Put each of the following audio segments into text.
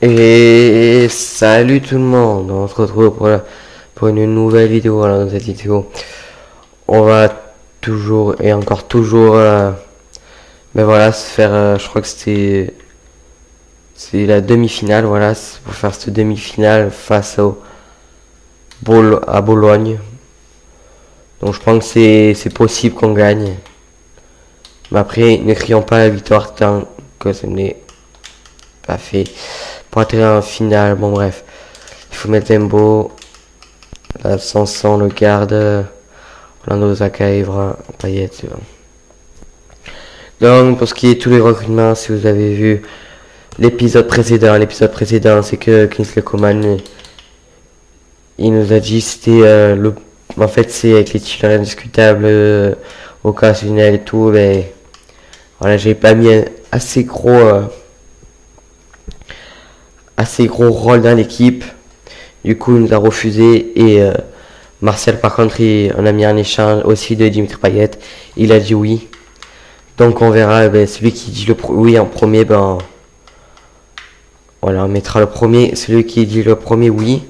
Et salut tout le monde, on se retrouve pour une nouvelle vidéo. Alors dans cette vidéo, on va toujours et encore toujours, ben voilà, se faire, je crois que c'est la demi-finale, voilà, c'est pour faire cette demi-finale face à Bologne. Donc je pense que c'est possible qu'on gagne. Mais après, ne crions pas la victoire tant que ce n'est pas fait. Pour atterrir en finale, bon bref, il faut mettre Tembo. Là, Sanson, le garde, Orlando Zaka, Evra, Payet. Donc, pour ce qui est de tous les recrutements, si vous avez vu l'épisode précédent, c'est que Kingsley Coman, il nous a dit c'était en fait, c'est avec les titulaires indiscutables occasionnels et tout, mais voilà, j'ai pas mis un assez gros rôle dans l'équipe. Du coup, il nous a refusé et Martial, par contre, on a mis un échange aussi de Dimitri Payet. Il a dit oui. Donc on verra, celui qui dit oui en premier, voilà, on mettra le premier. Celui qui dit le premier oui,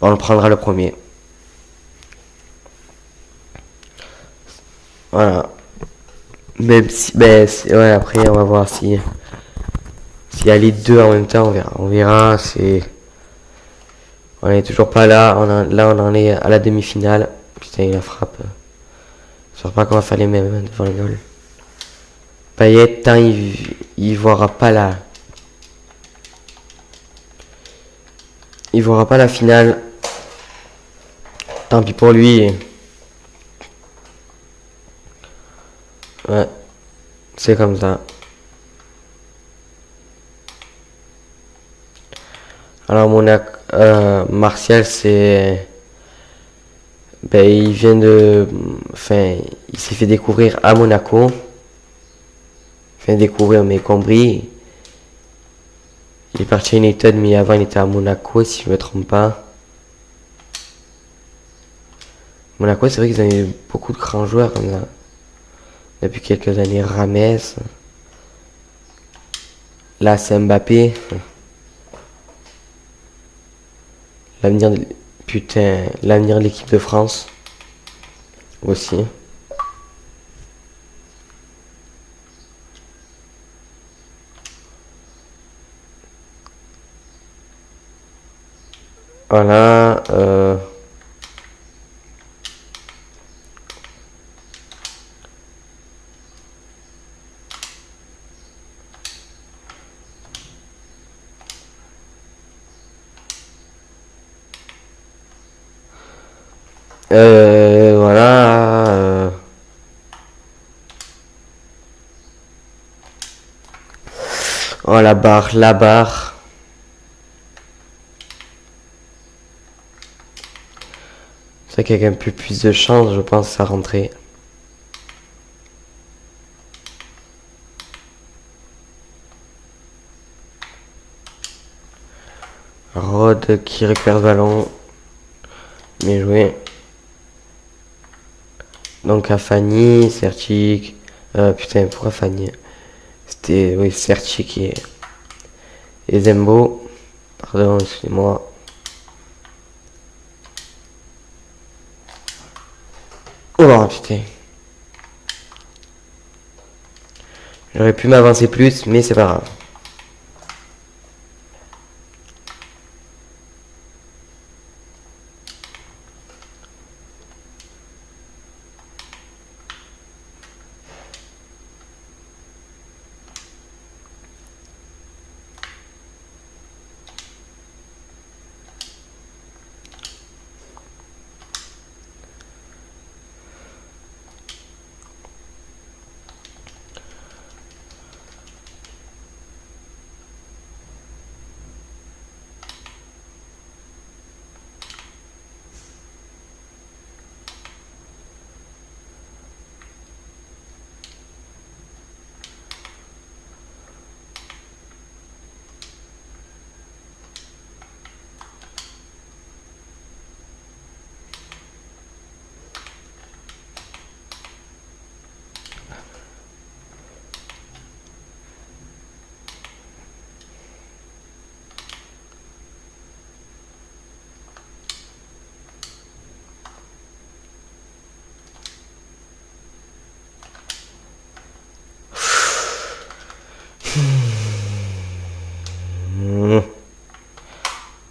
on le prendra le premier. Voilà. Même si, ouais, après on va voir s'il y a les deux en même temps, on verra. On verra, on est toujours pas là. On en est à la demi-finale. Putain, il la frappe. Je sais pas comment faire les mêmes devant le goal. Payet, tant il verra pas il verra pas la finale. Tant pis pour lui. Ouais, c'est comme ça. Alors Martial, il vient il s'est fait découvrir à Monaco. Enfin découvrir, mais compris. Il est parti à United, mais avant il était à Monaco, si je me trompe pas. Monaco, c'est vrai qu'ils avaient beaucoup de grands joueurs comme ça. Depuis quelques années, Rames. Là, c'est Mbappé. L'avenir l'avenir de l'équipe de France. Aussi. Voilà. Voilà. Oh, la barre. C'est vrai qu'avec un peu plus de chance, je pense, à rentrer. Rod qui récupère le ballon. Bien joué. Donc à Fanny, Sertic. Putain, pourquoi Fanny? C'était, oui, Sertic et Zembo. Pardon, excusez-moi. Oh putain. J'aurais pu m'avancer plus, mais c'est pas grave.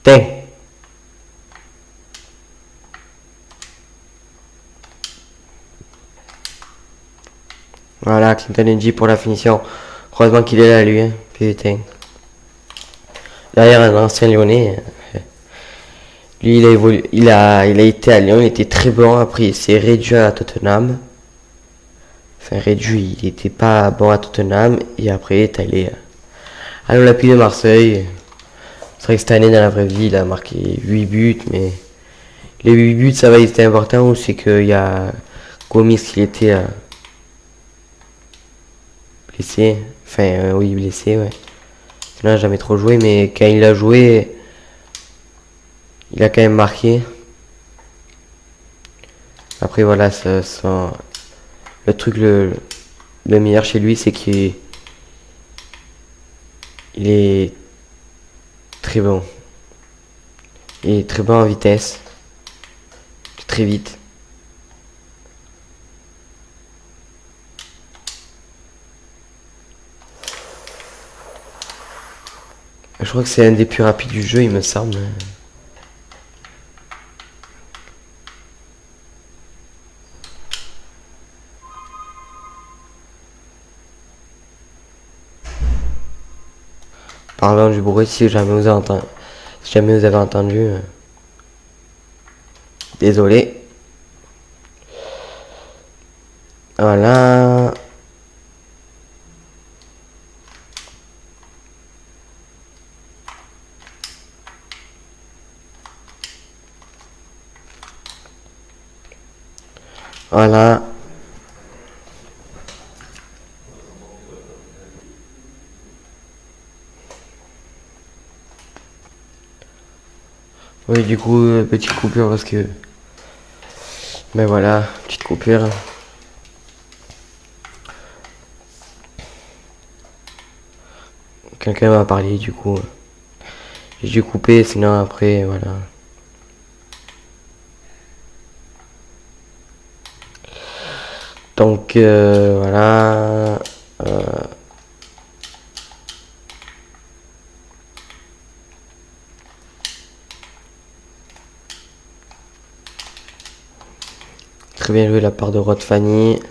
Tiens. Voilà, Clinton NG pour la finition. Heureusement qu'il est là, lui. Hein. Putain. Derrière un ancien Lyonnais. Lui, il a évolué. Il a été à Lyon, il était très bon. Après, il s'est réduit à Tottenham. Enfin, réduit, il était pas bon à Tottenham. Et après, il est allé à l'Olympique de Marseille. C'est vrai que cette année, dans la vraie vie, il a marqué 8 buts. Mais les 8 buts, ça va, c'était important. Ou c'est qu'il y a Gomis qui était blessé. Enfin, oui, blessé, ouais. Il n'a jamais trop joué. Mais quand il a joué, il a quand même marqué. Après, voilà, le truc le meilleur chez lui, c'est qu'il est très bon. Il est très bon en vitesse. Très vite. Je crois que c'est un des plus rapides du jeu, il me semble. Parlant du bruit, si jamais vous avez entendu, désolé. Voilà. Voilà. Oui, du coup, petite coupure parce que... Mais voilà, petite coupure. Quelqu'un m'a parlé, du coup. J'ai dû couper, sinon après, voilà. Donc, voilà. Très bien joué la part de Rod Fanny.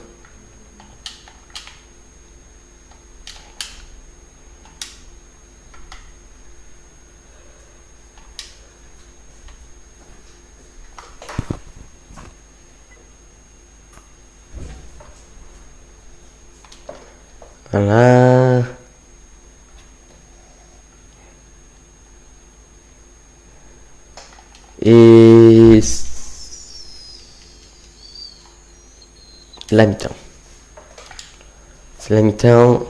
Voilà. Et la mi-temps. C'est la mi-temps.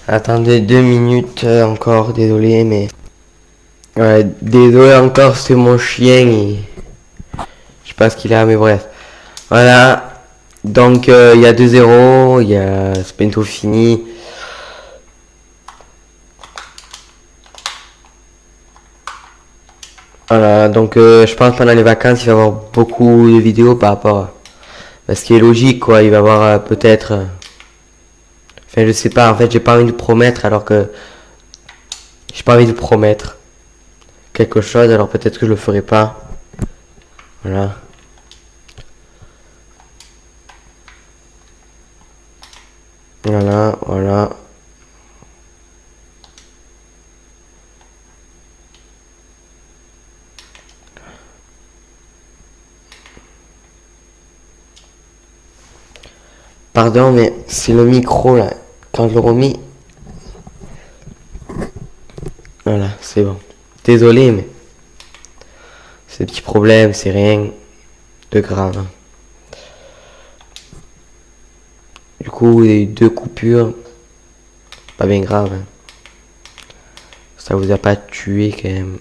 Attendez 2 minutes encore, désolé, mais... Ouais, désolé encore, c'est mon chien. Je sais pas ce qu'il a, mais bref. Voilà. Donc, il y a 2-0, il y a... C'est bientôt fini. Voilà, donc je pense pendant les vacances, il va y avoir beaucoup de vidéos par rapport à ce qui est logique, quoi. Il va y avoir peut-être... Enfin, je sais pas, en fait, j'ai pas envie de promettre alors que... J'ai pas envie de promettre quelque chose, alors peut-être que je le ferai pas. Voilà. Voilà, voilà. Pardon, mais c'est le micro là. Quand je le remis. Voilà, c'est bon. Désolé, mais. C'est des petits problèmes, c'est rien de grave. Du coup, coup, il y a eu 2 coupures. Pas bien grave. Hein. Ça vous a pas tué quand même.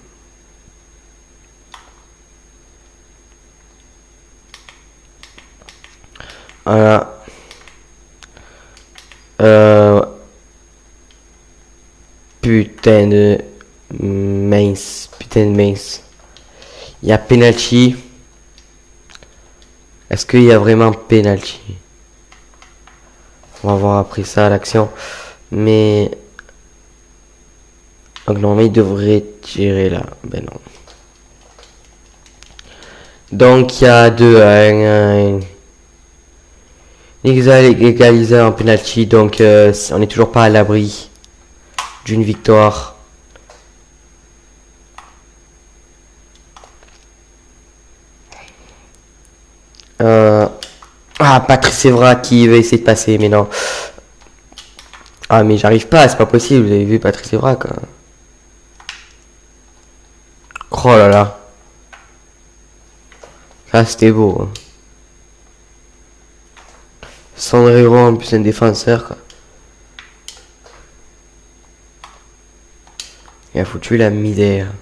Voilà. Putain de mince. Putain de mince. Il y a penalty. Est-ce qu'il y a vraiment penalty? On va voir après ça l'action. Mais... Donc normalement il devrait tirer là. Ben non. Donc il y a 2-1. Égalisé en penalty. Donc on n'est toujours pas à l'abri d'une victoire. Ah, Patrice Evra qui va essayer de passer, mais non. Ah, mais j'arrive pas, c'est pas possible. Vous avez vu Patrice Evra, quoi. Oh là là. Ça, c'était beau. Hein. Sandrero, en plus, un défenseur, quoi. Il a foutu la misère.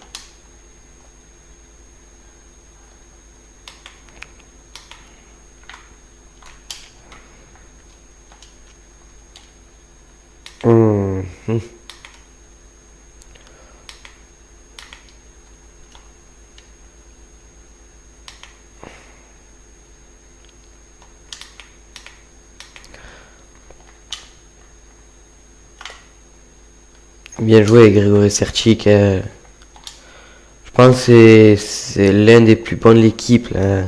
Bien joué, Grégory Serchik. Je pense que c'est l'un des plus bons de l'équipe. Là.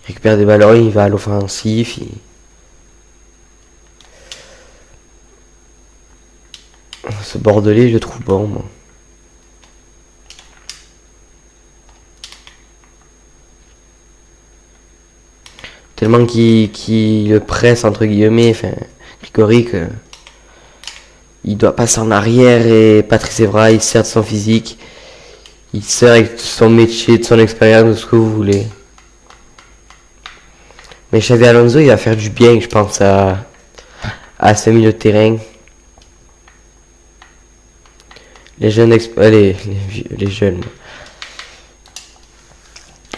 Il récupère des ballons, il va à l'offensif. Ce Bordelais, je le trouve bon. Moi. Tellement qu'il le presse, entre guillemets. Enfin, Grégory, il doit passer en arrière et Patrice Evra, il sert de son physique. Il sert avec son métier, de son expérience, de ce que vous voulez. Mais Xavi Alonso, il va faire du bien, je pense, à ce milieu de terrain. Les jeunes les jeunes.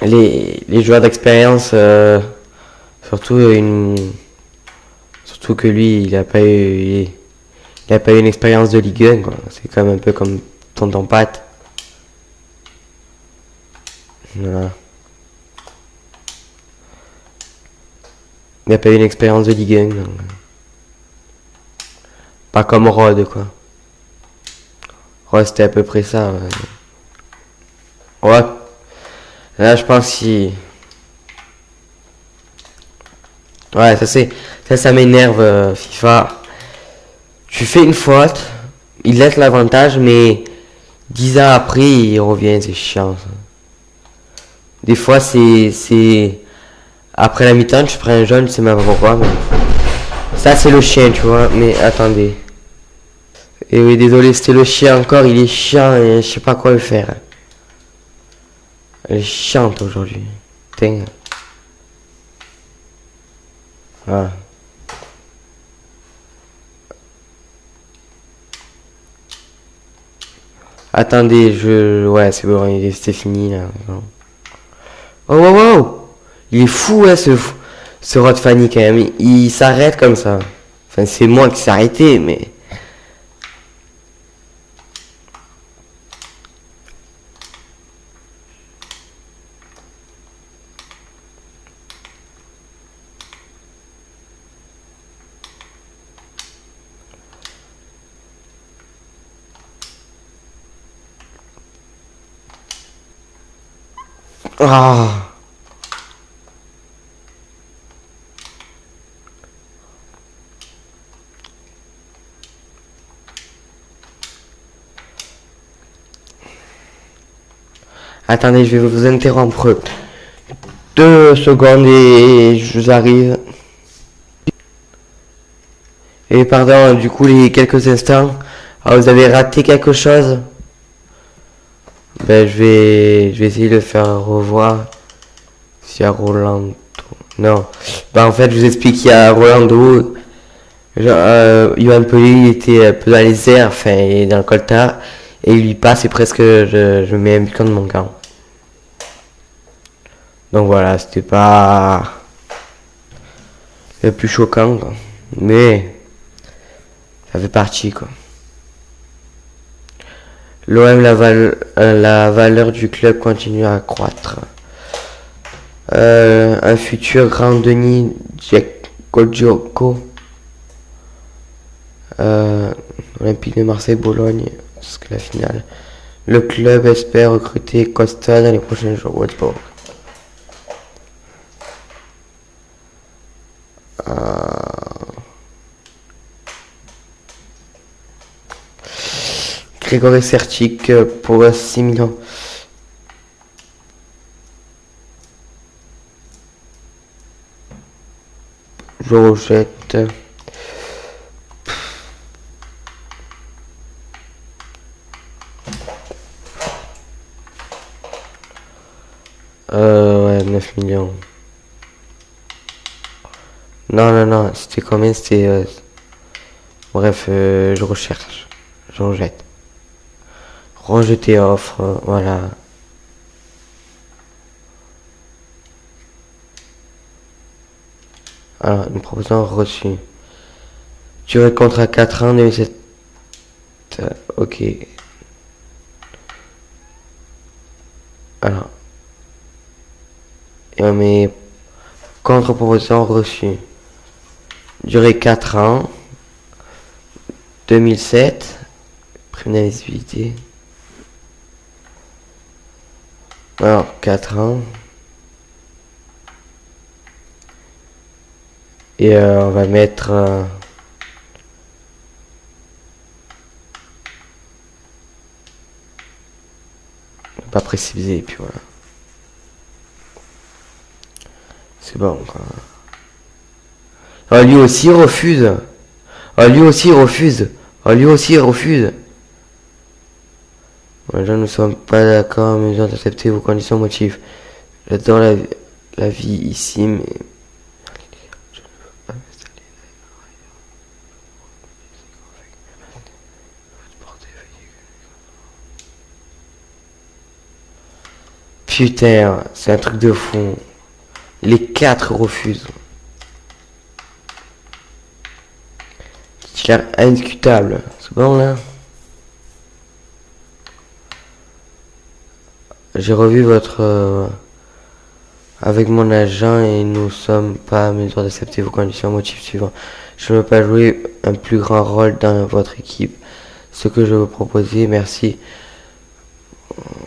Les joueurs d'expérience, surtout que lui, il a pas eu une expérience de Ligue 1, quoi. C'est quand même un peu comme Tonton Pat. Voilà. Il n'a pas eu une expérience de Ligue 1. Donc. Pas comme Rod, quoi. Rod, c'était à peu près ça. Ouais. Là, je pense qu'il... Ouais, ça m'énerve, FIFA. Tu fais une faute, il laisse l'avantage, mais 10 ans après, il revient, c'est chiant, ça. Des fois, c'est... Après la mi-temps, tu prends un jaune, je sais même pas pourquoi, mais... Ça, c'est le chien, tu vois, mais attendez. Et oui, désolé, c'était le chien encore, il est chiant et je sais pas quoi le faire. Elle est chiante aujourd'hui. Putain. Voilà. Attendez, ouais, c'est bon, c'est fini, là. Oh, wow, wow. Il est fou, hein, ce Rod Fanny, quand même. Il s'arrête comme ça. Enfin, c'est moi qui s'est arrêté, mais... Ah. Attendez, je vais vous interrompre 2 secondes et je vous arrive. Et pardon, du coup, les quelques instants. Ah, vous avez raté quelque chose? Ben, je vais essayer de faire revoir. Si à Rolando. Non. Bah en fait, je vous explique, il y a Rolando. Genre, Yohan Pelé, il était un peu dans les airs, enfin, il est dans le coltard. Et il lui passe et presque je mets un but contre mon camp. Donc voilà, c'était pas le plus choquant, quoi. Mais ça fait partie, quoi. L'OM, la valeur du club continue à croître. Un futur grand Denis Dzeko. Olympique de Marseille, Bologne, c'est la finale. Le club espère recruter Costa dans les prochains jours. Wolfsburg. Grégory Sertic pour 6 millions. Je rejette. Ouais, 9 millions. Non, c'était combien? C'était... Bref, je recherche. Je rejette. Rejeter offre, voilà. Alors, une proposition reçue. Durée de contrat 4 ans, 2007. Ok. Alors. Et on met contre-proposition reçue. Durée 4 ans. 2007. Prime d'invisibilité. Alors, 4 ans. Et on va mettre... pas préciser, et puis voilà. C'est bon, quoi. Oh, lui aussi il refuse. Oh, lui aussi il refuse. Oh, lui aussi il refuse. Là, nous ne sommes pas d'accord, mais mesure d'accepter vos conditions motifs. J'adore la vie ici, mais... Putain, c'est un truc de fou. Les 4 refusent. Titulaire indiscutable. C'est bon là? J'ai revu votre... avec mon agent et nous sommes pas à mesure d'accepter vos conditions motifs suivants. Je ne veux pas jouer un plus grand rôle dans votre équipe. Ce que je veux proposer, merci.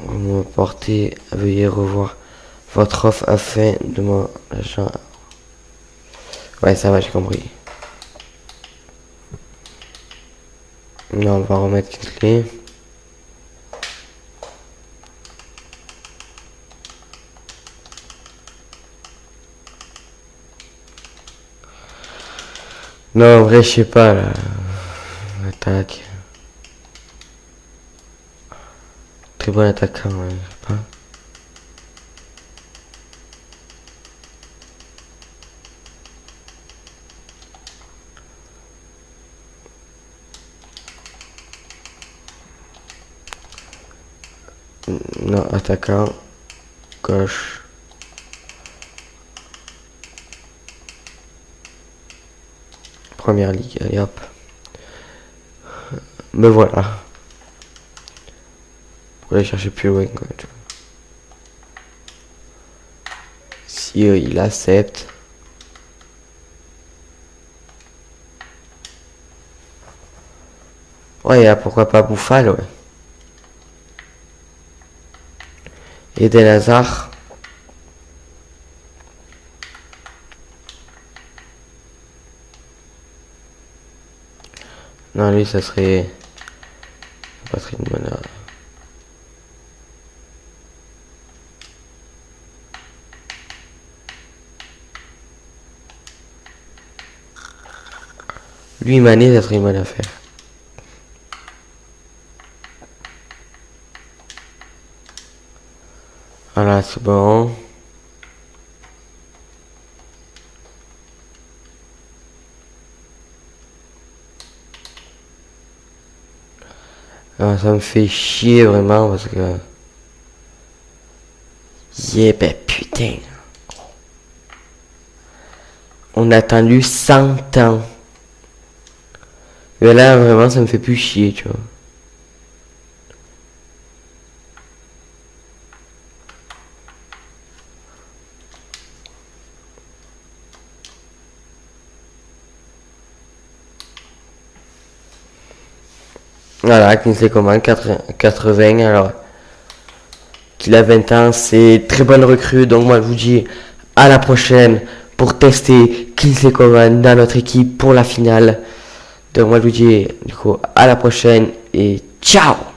Vous me portez, veuillez revoir votre offre afin de mon agent. Ouais, ça va, j'ai compris. Non, on va remettre Kinsley. Non, en vrai, je sais pas, là. Attaque. Très bon attaquant, ouais, je sais pas. Non, attaquant. Gauche. Première ligue, allez hop. Me voilà. Pour aller chercher plus loin, quoi. Si il accepte. Ouais, pourquoi pas Bouffal, ouais. Eden Hazard. Non, lui, ça serait pas très une bonne. Lui, Mané, ça serait une bonne affaire. Voilà, c'est bon. ça me fait chier vraiment parce que... Yeah, ben putain. On a attendu 100 ans. Mais là, vraiment, ça me fait plus chier, tu vois. Voilà, Kingsley Coman, 80, alors qu'il a 20 ans, c'est très bonne recrue, donc moi je vous dis à la prochaine pour tester Kingsley Coman dans notre équipe pour la finale. Donc moi je vous dis du coup à la prochaine et ciao.